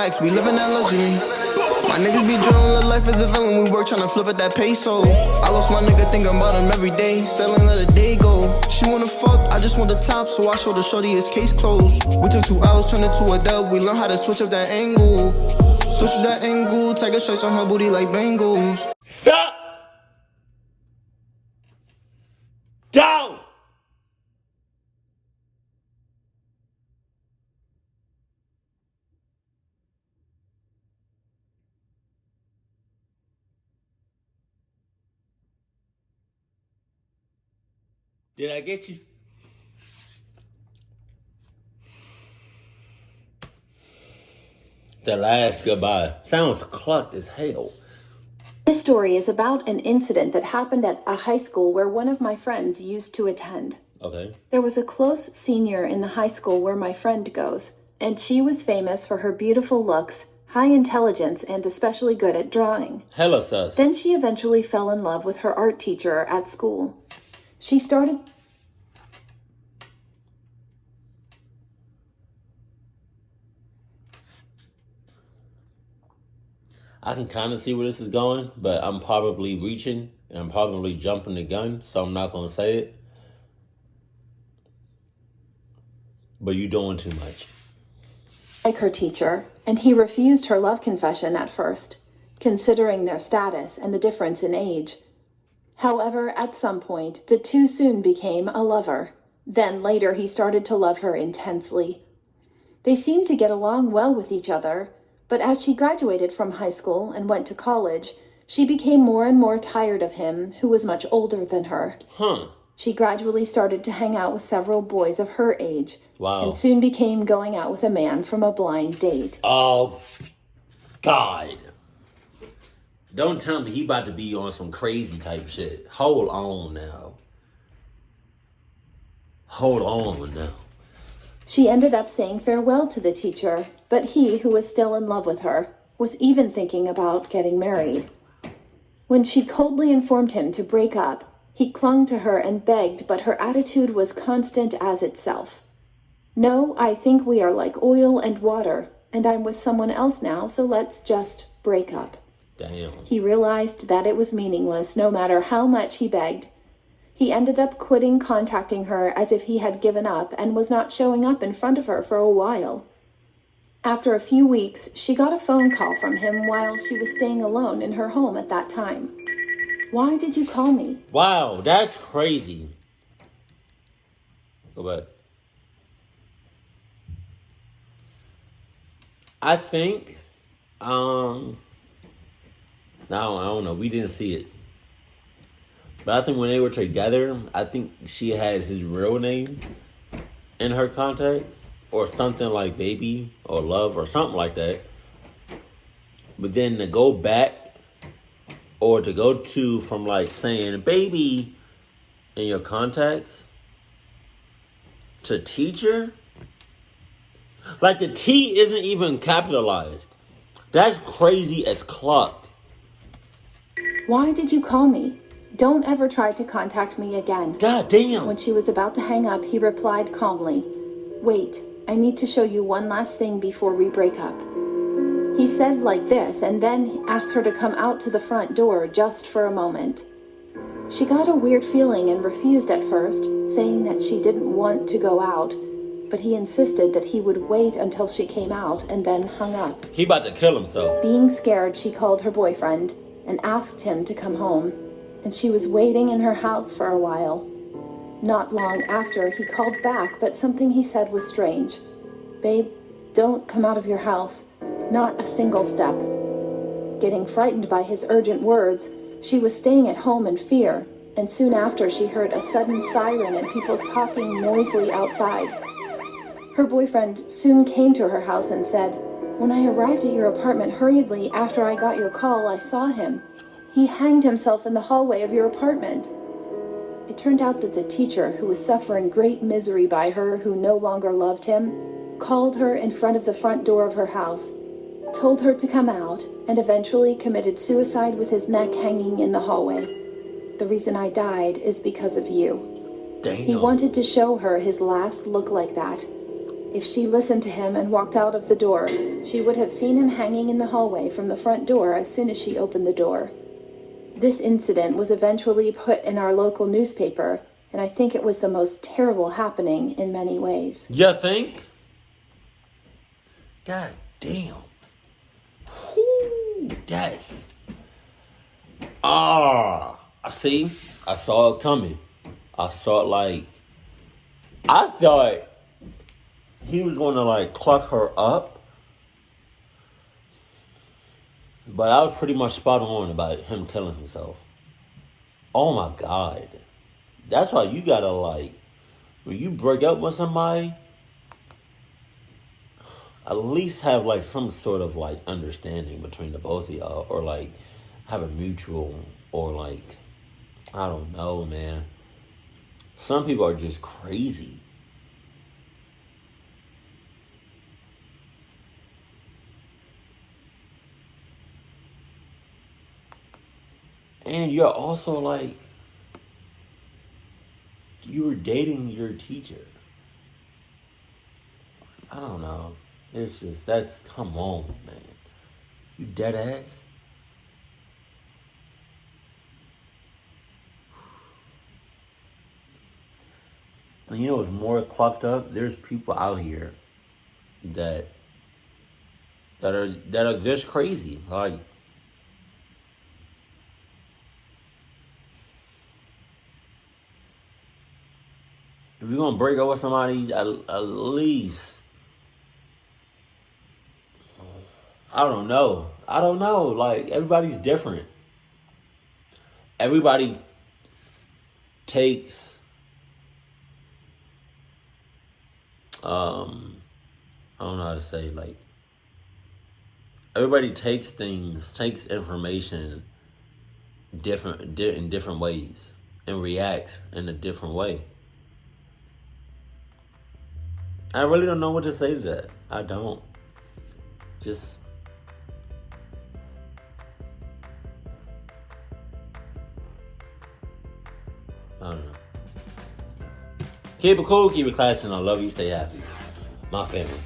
We living that luxury. My niggas be drilling the life as a villain. We work tryna flip at that peso. I lost my nigga thinking about him every day. Still ain't let a day go. She wanna fuck, I just want the top. So I showed the shorty his case closed. We took 2 hours, turned it to a dub. We learned how to switch up that angle. Switch up that angle. Tiger stripes on her booty like bangles. Stop! Down! Did I get you? The last goodbye. Sounds clucked as hell. This story is about an incident that happened at a high school where one of my friends used to attend. Okay. There was a close senior in the high school where my friend goes, and she was famous for her beautiful looks, high intelligence, and especially good at drawing. Hella sus. Then she eventually fell in love with her art teacher at school. She started... I can kind of see where this is going, but I'm probably reaching and I'm probably jumping the gun, so I'm not going to say it. But you're doing too much. Like her teacher, and he refused her love confession at first, considering their status and the difference in age. However, at some point, the two soon became a lover. Then later, he started to love her intensely. They seemed to get along well with each other, but as she graduated from high school and went to college, she became more and more tired of him, who was much older than her. She gradually started to hang out with several boys of her age. Wow. And soon became going out with a man from a blind date. Oh, God. Don't tell me he about to be on some crazy type shit. Hold on now. Hold on now. She ended up saying farewell to the teacher, but he, who was still in love with her, was even thinking about getting married. When she coldly informed him to break up, he clung to her and begged, but her attitude was constant as itself. No, I think we are like oil and water, and I'm with someone else now, so let's just break up. Damn. He realized that it was meaningless no matter how much he begged. He ended up quitting contacting her as if he had given up and was not showing up in front of her for a while. After a few weeks, she got a phone call from him while she was staying alone in her home at that time. Why did you call me? Wow, that's crazy. Go back. I think, I don't know. We didn't see it. But I think when they were together, I think she had his real name in her contacts. Or something like baby or love or something like that. But then to go back or to go to from like saying baby in your contacts to teacher. Like the T isn't even capitalized. That's crazy as cluck. Why did you call me? Don't ever try to contact me again. God damn. When she was about to hang up, he replied calmly, "Wait, I need to show you one last thing before we break up." He said like this and then asked her to come out to the front door just for a moment. She got a weird feeling and refused at first, saying that she didn't want to go out, but he insisted that he would wait until she came out and then hung up. He about to kill himself. Being scared, she called her boyfriend and asked him to come home, and she was waiting in her house for a while. Not long after, he called back, but something he said was strange. "Babe, don't come out of your house. Not a single step." Getting frightened by his urgent words, she was staying at home in fear, and soon after she heard a sudden siren and people talking noisily outside. Her boyfriend soon came to her house and said, "When I arrived at your apartment hurriedly after I got your call, I saw him. He hanged himself in the hallway of your apartment." It turned out that the teacher, who was suffering great misery by her, who no longer loved him, called her in front of the front door of her house, told her to come out, and eventually committed suicide with his neck hanging in the hallway. "The reason I died is because of you." Damn. He wanted to show her his last look like that. If she listened to him and walked out of the door, she would have seen him hanging in the hallway from the front door as soon as she opened the door. This incident was eventually put in our local newspaper, and I think it was the most terrible happening in many ways. You think? God damn. Whoo, that's... I see. I saw it coming. I saw it like... I thought he was going to like cluck her up. But I was pretty much spot on about him killing himself. Oh my God. That's why you gotta like... When you break up with somebody... At least have like some sort of like understanding between the both of y'all, or like have a mutual, or like, I don't know, man. Some people are just crazy. And you're also like, you were dating your teacher. I don't know. It's just, that's, come on, man. You dead ass? And you know what's more clocked up? There's people out here that are just crazy. Like, if you're gonna break up with somebody, at least, I don't know. Like, everybody's different. Everybody takes, I don't know how to say, like, everybody takes information in different ways and reacts in a different way. I really don't know what to say to that. I don't. Just... I don't know. Keep it cool, keep it classy, and I love you. Stay happy. My family.